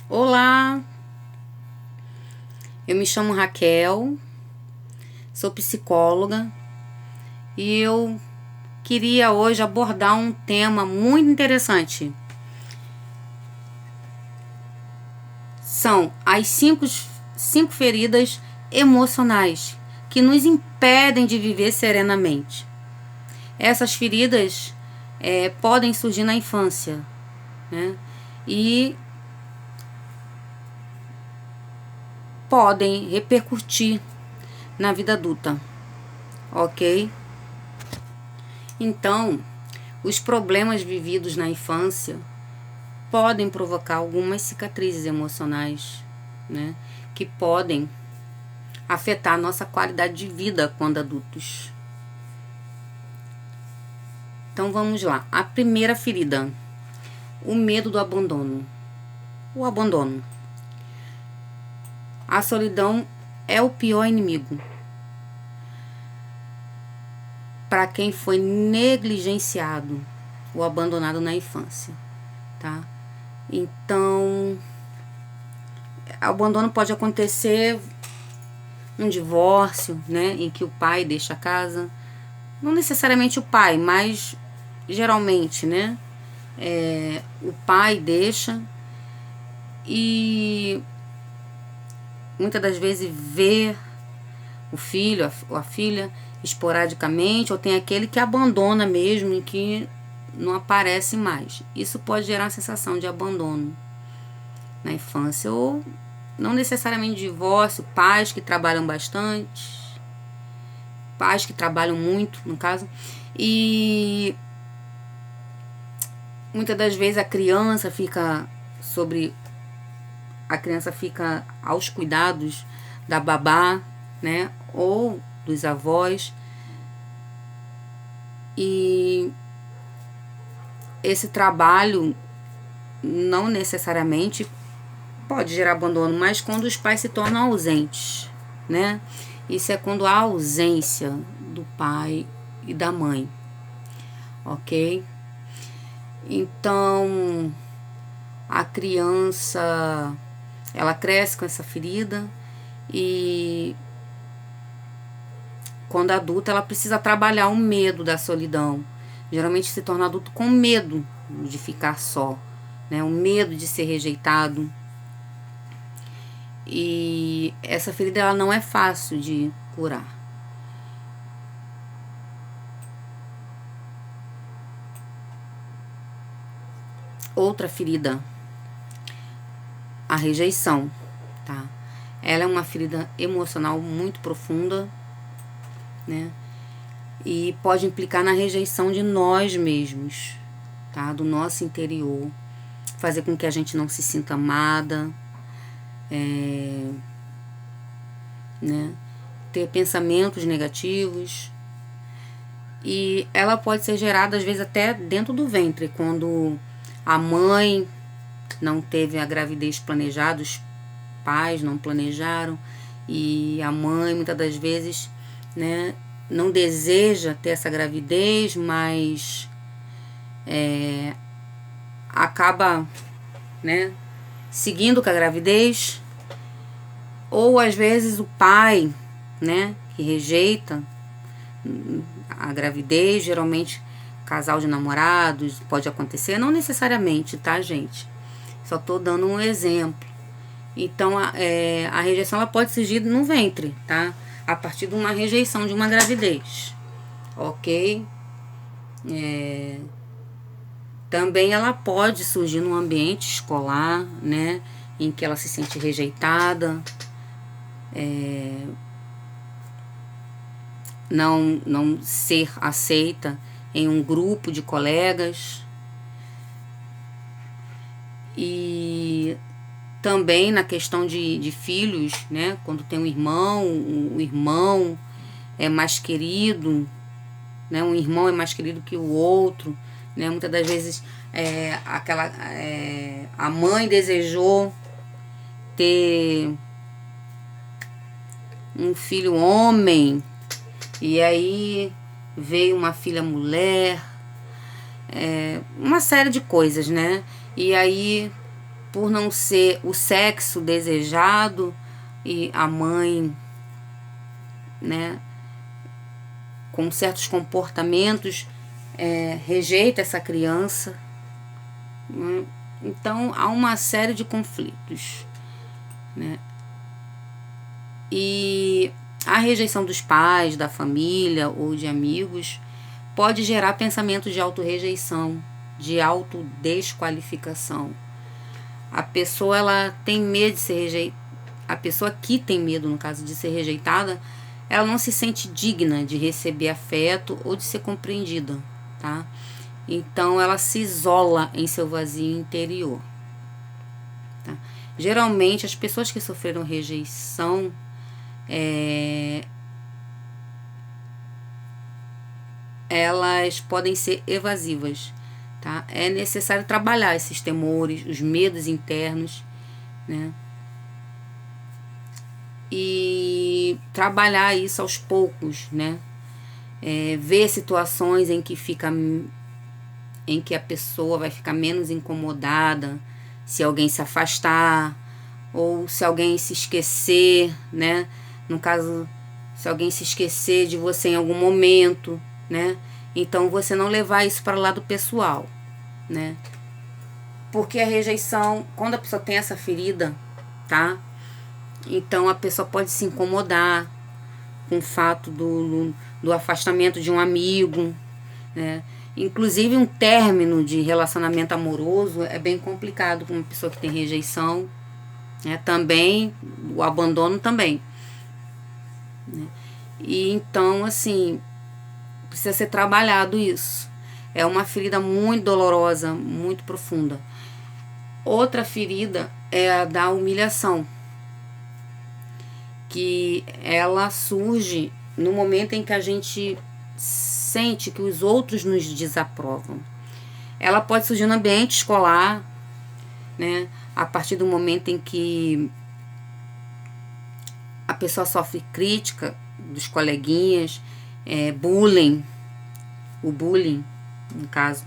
Olá, eu me chamo Raquel, sou psicóloga e eu queria hoje abordar um tema muito interessante. São as cinco feridas emocionais que nos impedem de viver serenamente. Essas feridas podem surgir na infância, né? E podem repercutir na vida adulta, ok? Então, os problemas vividos na infância podem provocar algumas cicatrizes emocionais, né? Que podem afetar a nossa qualidade de vida quando adultos. Então vamos lá. A primeira ferida, o medo do abandono. O abandono. A solidão é o pior inimigo para quem foi negligenciado ou abandonado na infância, tá? Então, o abandono pode acontecer num divórcio, né, em que o pai deixa a casa, não necessariamente o pai, mas geralmente, né, o pai deixa e muitas das vezes vê o filho ou a filha esporadicamente, ou tem aquele que abandona mesmo e que não aparece mais. Isso pode gerar uma sensação de abandono na infância, ou não necessariamente divórcio, pais que trabalham bastante, pais que trabalham muito, no caso, e muitas das vezes a criança fica aos cuidados da babá, né, ou dos avós, e esse trabalho não necessariamente pode gerar abandono, mas quando os pais se tornam ausentes, né, isso é quando há ausência do pai e da mãe, ok? Então, a criança, ela cresce com essa ferida e quando adulta ela precisa trabalhar o medo da solidão. Geralmente se torna adulto com medo de ficar só, né? O medo de ser rejeitado. E essa ferida ela não é fácil de curar. Outra ferida, a rejeição, tá? Ela é uma ferida emocional muito profunda, né? E pode implicar na rejeição de nós mesmos, tá? Do nosso interior, fazer com que a gente não se sinta amada, né? Ter pensamentos negativos. E ela pode ser gerada às vezes até dentro do ventre, quando a mãe não teve a gravidez planejada, os pais não planejaram, e a mãe muitas das vezes, né, não deseja ter essa gravidez, mas acaba, né, seguindo com a gravidez, ou às vezes o pai, né, que rejeita a gravidez, geralmente casal de namorados, pode acontecer, não necessariamente, tá, gente? Só tô dando um exemplo. Então, a rejeição ela pode surgir no ventre, tá? A partir de uma rejeição de uma gravidez, ok? Também ela pode surgir no ambiente escolar, né? Em que ela se sente rejeitada, não ser aceita em um grupo de colegas. E também na questão de filhos, né? Quando tem um irmão, o irmão é mais querido, né? Um irmão é mais querido que o outro, né? Muitas das vezes a mãe desejou ter um filho homem e aí veio uma filha mulher, uma série de coisas, né? E aí por não ser o sexo desejado, e a mãe, né, com certos comportamentos, rejeita essa criança. Então há uma série de conflitos, né? E a rejeição dos pais, da família ou de amigos pode gerar pensamentos de autorrejeição, de autodesqualificação. A pessoa, ela tem medo de ser rejeitada. A pessoa que tem medo, no caso, de ser rejeitada, ela não se sente digna de receber afeto ou de ser compreendida, tá? Então ela se isola em seu vazio interior, tá? Geralmente as pessoas que sofreram rejeição elas podem ser evasivas, tá? É necessário trabalhar esses temores, os medos internos, né? E trabalhar isso aos poucos, né? Ver situações em que a pessoa vai ficar menos incomodada se alguém se afastar ou se alguém se esquecer, né? No caso, se alguém se esquecer de você em algum momento, né? Então você não levar isso para o lado pessoal, né? Porque a rejeição, quando a pessoa tem essa ferida, tá? Então a pessoa pode se incomodar com o fato do afastamento de um amigo, né? Inclusive um término de relacionamento amoroso é bem complicado com uma pessoa que tem rejeição, né? Também o abandono também, né? E então, assim, precisa ser trabalhado isso. É uma ferida muito dolorosa, muito profunda. Outra ferida é a da humilhação, que ela surge no momento em que a gente sente que os outros nos desaprovam. Ela pode surgir no ambiente escolar, né? A partir do momento em que a pessoa sofre crítica dos coleguinhas, bullying, o bullying, no caso,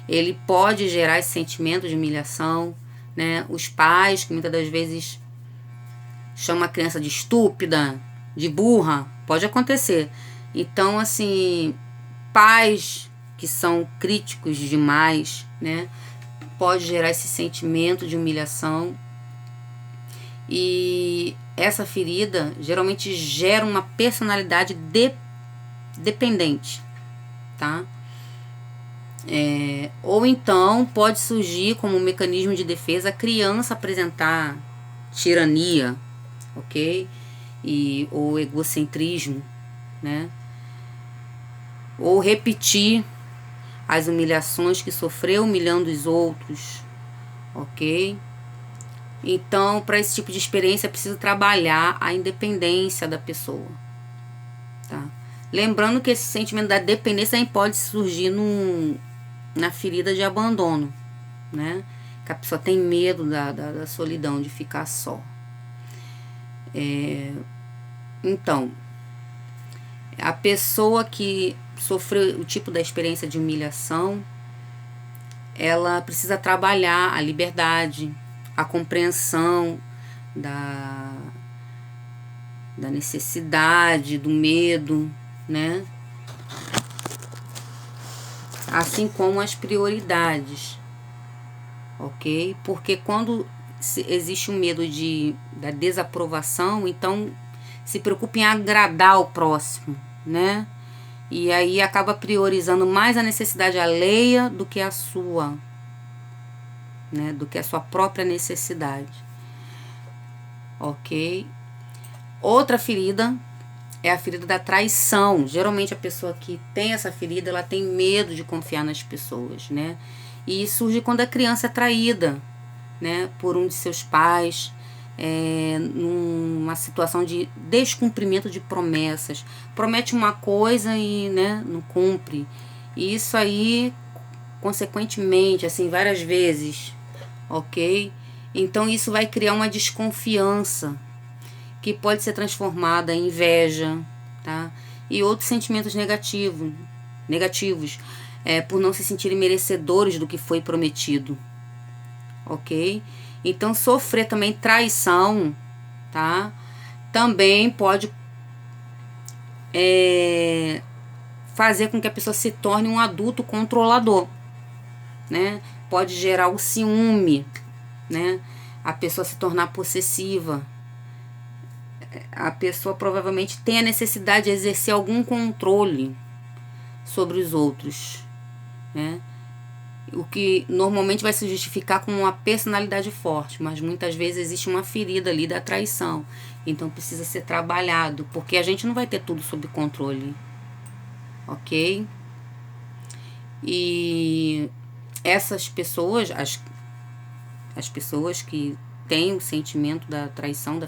ele pode gerar esse sentimento de humilhação, né? Os pais, que muitas das vezes chamam a criança de estúpida, de burra, pode acontecer. Então, assim, pais que são críticos demais, né? Pode gerar esse sentimento de humilhação. E essa ferida geralmente gera uma personalidade dependente, tá? Ou então pode surgir como um mecanismo de defesa a criança apresentar tirania, ok? Ou egocentrismo, né? Ou repetir as humilhações que sofreu humilhando os outros, ok? Então, para esse tipo de experiência é preciso trabalhar a independência da pessoa, tá? Lembrando que esse sentimento da dependência também pode surgir na ferida de abandono, né? Que a pessoa tem medo da solidão, de ficar só. Então, a pessoa que sofreu o tipo da experiência de humilhação, ela precisa trabalhar a liberdade, a compreensão da necessidade, do medo, né? Assim como as prioridades, ok? Porque quando existe um medo da desaprovação, então se preocupa em agradar o próximo, né? E aí acaba priorizando mais a necessidade alheia do que a sua, né? Do que a sua própria necessidade, ok? Outra ferida é a ferida da traição. Geralmente a pessoa que tem essa ferida, ela tem medo de confiar nas pessoas, né? E surge quando a criança é traída, né, por um de seus pais, numa situação de descumprimento de promessas. Promete uma coisa e, né, não cumpre. E isso aí, consequentemente, assim, várias vezes, ok? Então isso vai criar uma desconfiança que pode ser transformada em inveja, tá? E outros sentimentos negativos, por não se sentirem merecedores do que foi prometido, ok? Então, sofrer também traição, tá? Também pode fazer com que a pessoa se torne um adulto controlador, né? Pode gerar o ciúme, né? A pessoa se tornar possessiva. A pessoa provavelmente tem a necessidade de exercer algum controle sobre os outros, né? O que normalmente vai se justificar como uma personalidade forte, mas muitas vezes existe uma ferida ali da traição. Então precisa ser trabalhado, porque a gente não vai ter tudo sob controle, ok? E essas pessoas, as pessoas que têm o sentimento da traição,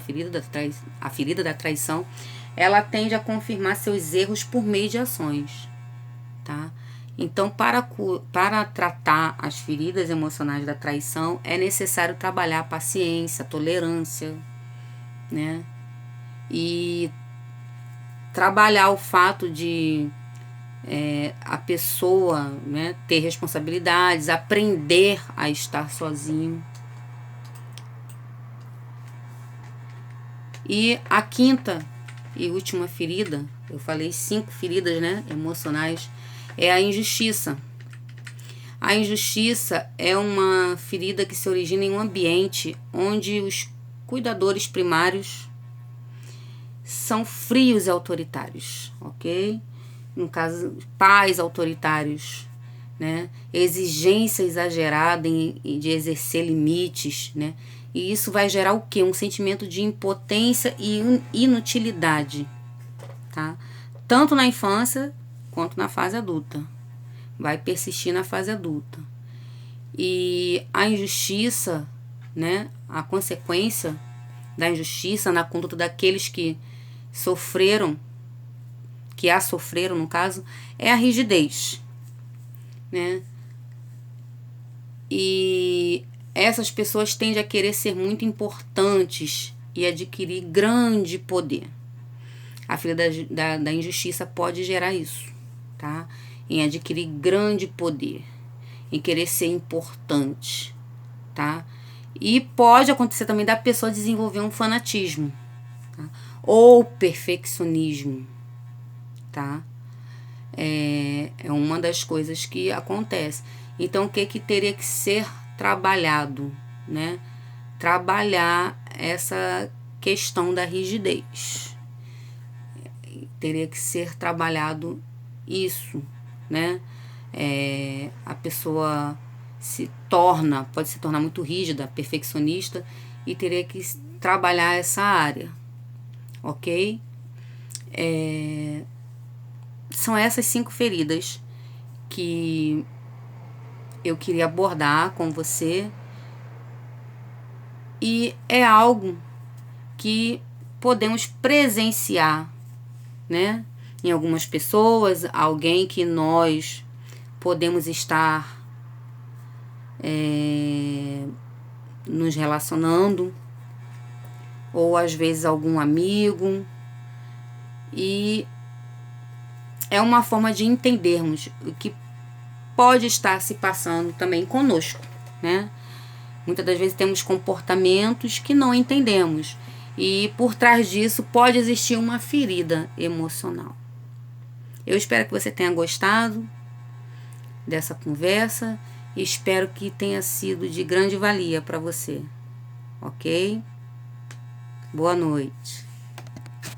a ferida da traição, ela tende a confirmar seus erros por meio de ações, tá? Então, para tratar as feridas emocionais da traição, é necessário trabalhar a paciência, a tolerância, né? E trabalhar o fato de a pessoa, né, ter responsabilidades, aprender a estar sozinho. E a quinta e última ferida, eu falei 5 feridas, né, emocionais, é a injustiça. A injustiça é uma ferida que se origina em um ambiente onde os cuidadores primários são frios e autoritários, ok? No caso, pais autoritários, né? Exigência exagerada de exercer limites, né? E isso vai gerar o quê? Um sentimento de impotência e inutilidade, tá? Tanto na infância quanto na fase adulta. Vai persistir na fase adulta. E a injustiça, né? A consequência da injustiça na conduta daqueles que sofreram, que a sofreram no caso, é a rigidez, né? E essas pessoas tendem a querer ser muito importantes e adquirir grande poder. A filha da injustiça pode gerar isso, tá? Em adquirir grande poder, em querer ser importante, tá? E pode acontecer também da pessoa desenvolver um fanatismo, tá? Ou perfeccionismo, tá? É uma das coisas que acontece. Então, o que teria que ser trabalhado, né? Trabalhar essa questão da rigidez. Teria que ser trabalhado isso, né? A pessoa pode se tornar muito rígida, perfeccionista, e teria que trabalhar essa área, ok? São essas 5 feridas que eu queria abordar com você, e é algo que podemos presenciar, né? Em algumas pessoas, alguém que nós podemos estar nos relacionando, ou às vezes algum amigo, e é uma forma de entendermos o que pode estar se passando também conosco, né? Muitas das vezes temos comportamentos que não entendemos, e por trás disso pode existir uma ferida emocional. Eu espero que você tenha gostado dessa conversa e espero que tenha sido de grande valia para você, ok? Boa noite.